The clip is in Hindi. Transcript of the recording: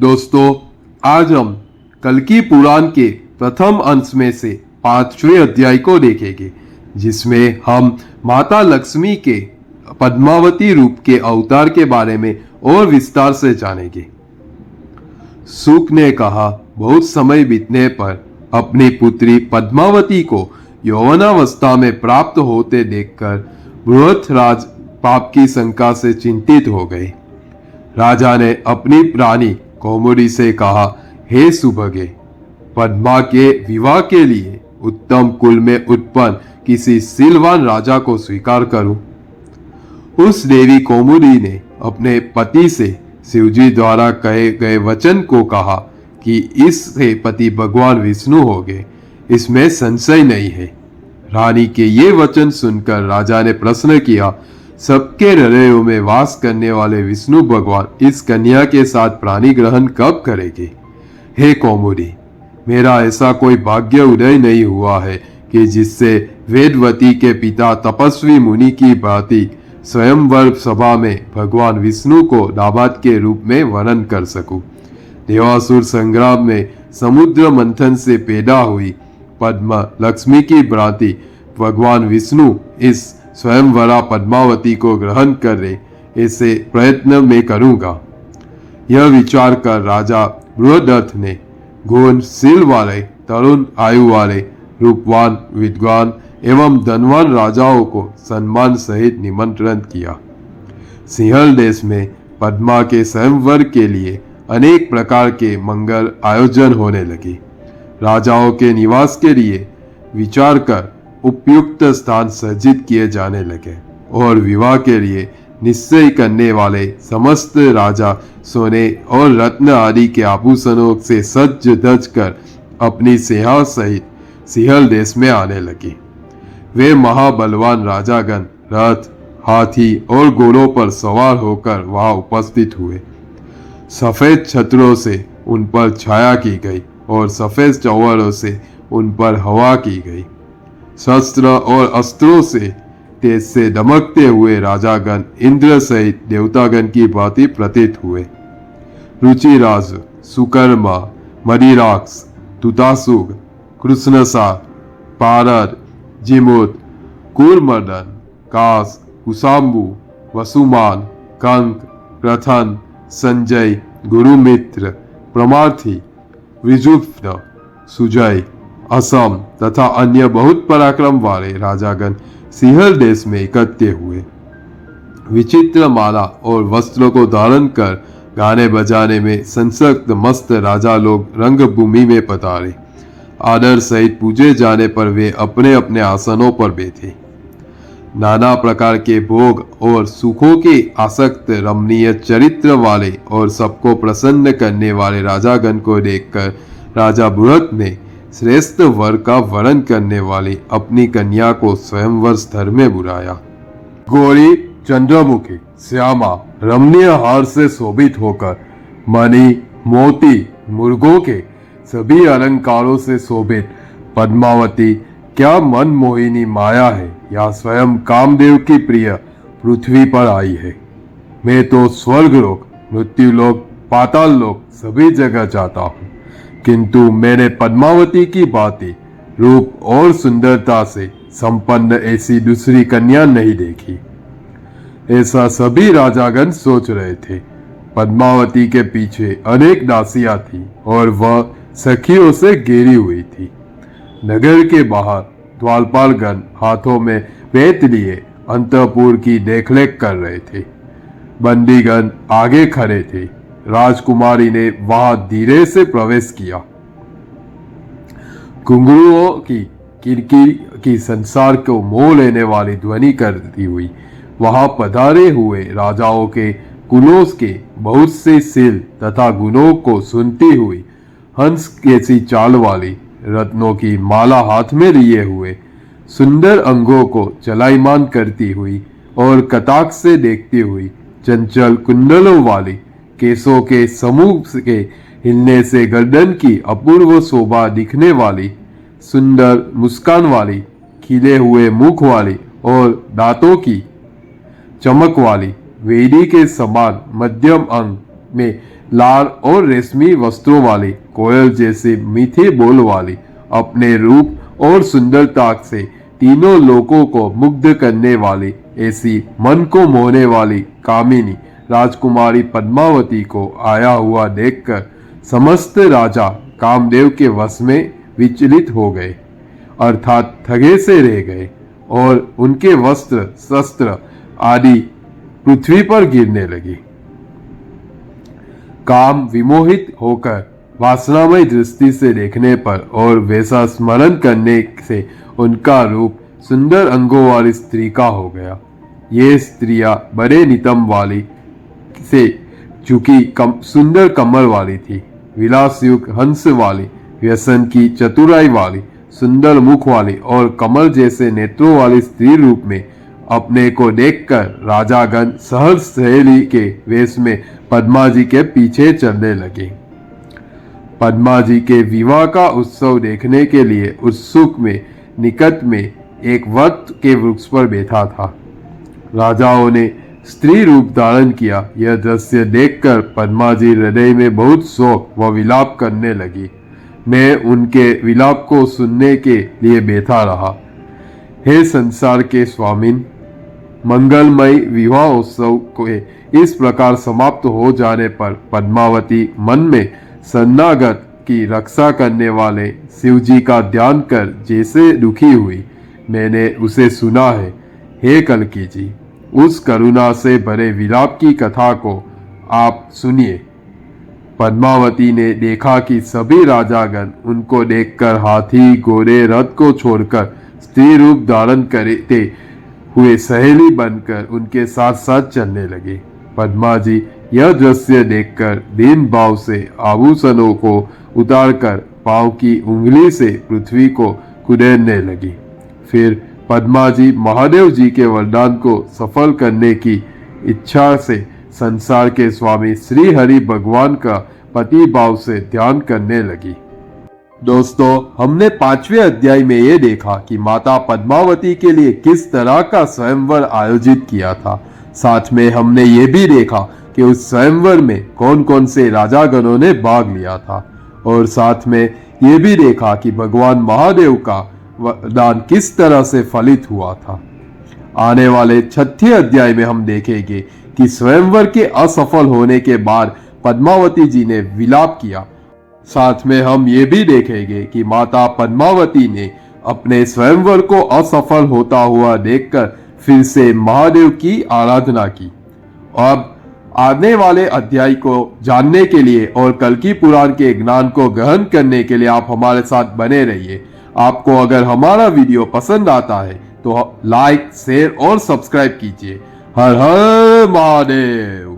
दोस्तों, आज हम कल्कि पुराण के प्रथम अंश में से 5वें अध्याय को देखेंगे, जिसमें हम माता लक्ष्मी के पद्मावती रूप के अवतार के बारे में और विस्तार से जानेंगे। सुक ने कहा, बहुत समय बीतने पर अपनी पुत्री पद्मावती को यौवनावस्था में प्राप्त होते देखकर बृहतराज पाप की शंका से चिंतित हो गए। राजा ने अपनी रानी कौमुदी से कहा, हे सुभगे, पद्मा के विवाह के लिए उत्तम कुल में उत्पन्न किसी शीलवान राजा को स्वीकार करूं। उस देवी कौमुदी ने अपने पति से शिवजी द्वारा कहे गए वचन को कहा कि इससे पति भगवान विष्णु होंगे, इसमें संशय नहीं है। रानी के ये वचन सुनकर राजा ने प्रश्न किया, सबके हृदयों में वास करने वाले विष्णु भगवान इस कन्या के साथ प्राणी ग्रहण कब करेंगे? हे कौमुदी, मेरा ऐसा कोई भाग्य उदय नहीं हुआ है कि जिससे वेदवती के पिता तपस्वी मुनि की भांति स्वयंवर सभा में भगवान विष्णु को दामाद के रूप में वर्णन कर सकूं। देवासुर संग्राम में समुद्र मंथन से पैदा हुई पद्मा लक्ष्मी की भांति भगवान विष्णु इस स्वयंवरा पद्मावती को ग्रहण करे, ऐसे प्रयत्न में करूंगा। यह विचार कर राजा बृहदत्त ने गुणशील वाले, तरुण आयु वाले, रूपवान, विद्वान एवं धनवान राजाओं को सम्मान सहित निमंत्रण किया। सिंहल देश में पद्मा के स्वयंवर के लिए अनेक प्रकार के मंगल आयोजन होने लगे। राजाओं के निवास के लिए विचार कर उपयुक्त स्थान सज्जित किए जाने लगे और विवाह के लिए निश्चय करने वाले समस्त राजा सोने और रत्न आदि के आभूषणों से सज्ज धज कर अपनी सेना सहित सिंहल देश में आने लगे। वे महाबलवान राजागण रथ, हाथी और घोड़ों पर सवार होकर वहां उपस्थित हुए। सफेद छत्रों से उन पर छाया की गई और सफेद चौवरों से उन पर हवा की गई। शस्त्र और अस्त्रों से तेज से दमकते हुए राजागण इंद्र सहित देवतागण की भांति प्रतीत हुए। रुचिराज, सुकर्मा, मदिराक्ष, तुतासुग, कृष्णसार, पारद, जिमुत, कूर्मदन, कास, कुशाम्बु, वसुमान, कंक, प्रथन, संजय, गुरुमित्र, प्रमार्थी, विजुफ्न, सुजय, असम तथा अन्य बहुत पराक्रम वाले राजागण सिंहल देश में इकट्ठे हुए। विचित्र माला और वस्त्रों को धारण कर गाने बजाने में संसक्त मस्त राजा लोग रंगभूमि में पधारे। आदर सहित पूजे जाने पर वे अपने अपने आसनों पर बैठे। नाना प्रकार के भोग और सुखों के आसक्त रमणीय चरित्र वाले और सबको प्रसन्न करने वाले राजागण को देखकर राजा बृहत ने श्रेष्ठ वर का वर्णन करने वाली अपनी कन्या को स्वयंवर स्थल में बुलाया। गोरी, चंद्रमुखी, श्यामा, रमणीय हार से शोभित होकर मणि, मोती, मुर्गों के सभी अलंकारों से शोभित पद्मावती क्या मनमोहिनी माया है, या स्वयं कामदेव की प्रिय पृथ्वी पर आई है। मैं तो स्वर्ग लोक, मृत्यु लोक, पाताल लोक सभी जगह जाता हूँ, किंतु मैंने पद्मावती की भांति रूप और सुंदरता से संपन्न ऐसी दूसरी कन्या नहीं देखी। ऐसा सभी राजागण सोच रहे थे। पद्मावती के पीछे अनेक दासियां थी और वह सखियों से घेरी हुई थी। नगर के बाहर द्वारपालगण हाथों में बेत लिए अंतपुर की देखरेख कर रहे थे। बंदीगण आगे खड़े थे। राजकुमारी ने वहां धीरे से प्रवेश किया। घुंघरुओं की किरकिर की संसार को मोह लेने वाली ध्वनि करती हुई वहां पधारे हुए राजाओं के कुलों के बहुत से शील तथा गुणों को सुनती हुई हंस कैसी चाल वाली, रत्नों की माला हाथ में लिए हुए, सुंदर अंगों को चलायमान करती हुई और कटाक्ष से देखती हुई, चंचल कुंडलों वाली, केसों के समूह के हिलने से गर्दन की अपूर्व शोभा दिखने वाली, सुंदर मुस्कान वाली, खिले हुए मुख वाली और दांतों की चमक वाली, वेदी के समान मध्यम अंग में लाल और रेशमी वस्त्रों वाली, कोयल जैसी मीठी बोल वाली, अपने रूप और सुंदरता से तीनों लोगों को मुग्ध करने वाली, ऐसी मन को मोहने वाली कामिनी राजकुमारी पद्मावती को आया हुआ देखकर समस्त राजा कामदेव के वश में विचलित हो गए, अर्थात ठगे से रह गए और उनके वस्त्र शस्त्र आदि पृथ्वी पर गिरने लगे। काम विमोहित होकर वासनामय दृष्टि से देखने पर और वैसा स्मरण करने से उनका रूप सुंदर अंगों वाली स्त्री का हो गया। ये स्त्रियां बड़े नितंब वाली से झुकी सुंदर कमर वाली थी, विलासयुक्त हंस वाली, व्यसन की चतुराई वाली, सुंदर मुख वाली और कमल जैसे नेत्रों वाली स्त्री रूप में अपने को देखकर राजागण सहर्ष सहेली के वेश में पद्मा जी के पीछे चलने लगे। पद्मा जी के विवाह का उत्सव देखने के लिए उत्सुक में निकट में एक वट के वृक्ष पर बैठा था। राजाओं ने स्त्री रूप धारण किया। यह दृश्य देखकर पद्मा जी हृदय में बहुत शोक व विलाप करने लगी। मैं उनके विलाप को सुनने के लिए बैठा रहा। हे संसार के स्वामिन, मंगलमय विवाह उत्सव के इस प्रकार समाप्त हो जाने पर पद्मावती मन में शरणागत की रक्षा करने वाले शिव जी का ध्यान कर जैसे दुखी हुई, मैंने उसे सुना है। हे कल्की जी, उस करुणा से भरे विलाप की कथा को आप सुनिए। पद्मावती ने देखा कि सभी राजागण उनको देखकर हाथी घोड़े रथ को छोड़कर स्त्री रूप धारण करते हुए सहेली बनकर उनके साथ साथ चलने लगे। पद्मा जी यह दृश्य देखकर दीन भाव से आभूषणों को उतारकर पांव की उंगली से पृथ्वी को कुदेरने लगी। फिर पद्मा जी महादेव जी के वरदान को सफल करने की इच्छा से संसार के स्वामी श्री हरि भगवान का पति भाव से ध्यान करने लगी। दोस्तों, हमने 5वें अध्याय में ये देखा कि माता पद्मावती के लिए किस तरह का स्वयंवर आयोजित किया था। साथ में हमने ये भी देखा कि उस स्वयंवर में कौन कौन से राजागणों ने भाग लिया था और साथ में ये भी देखा कि भगवान महादेव का वरदान किस तरह से फलित हुआ था। आने वाले 6ठे अध्याय में हम देखेंगे कि स्वयंवर के असफल होने के बाद पद्मावती जी ने विलाप किया। साथ में हम ये भी देखेंगे कि माता पद्मावती ने अपने स्वयंवर को असफल होता हुआ देखकर फिर से महादेव की आराधना की। अब आने वाले अध्याय को जानने के लिए और कल्की पुराण के ज्ञान को ग्रहण करने के लिए आप हमारे साथ बने रहिए। आपको अगर हमारा वीडियो पसंद आता है तो लाइक, शेयर और सब्सक्राइब कीजिए। हर हर महादेव।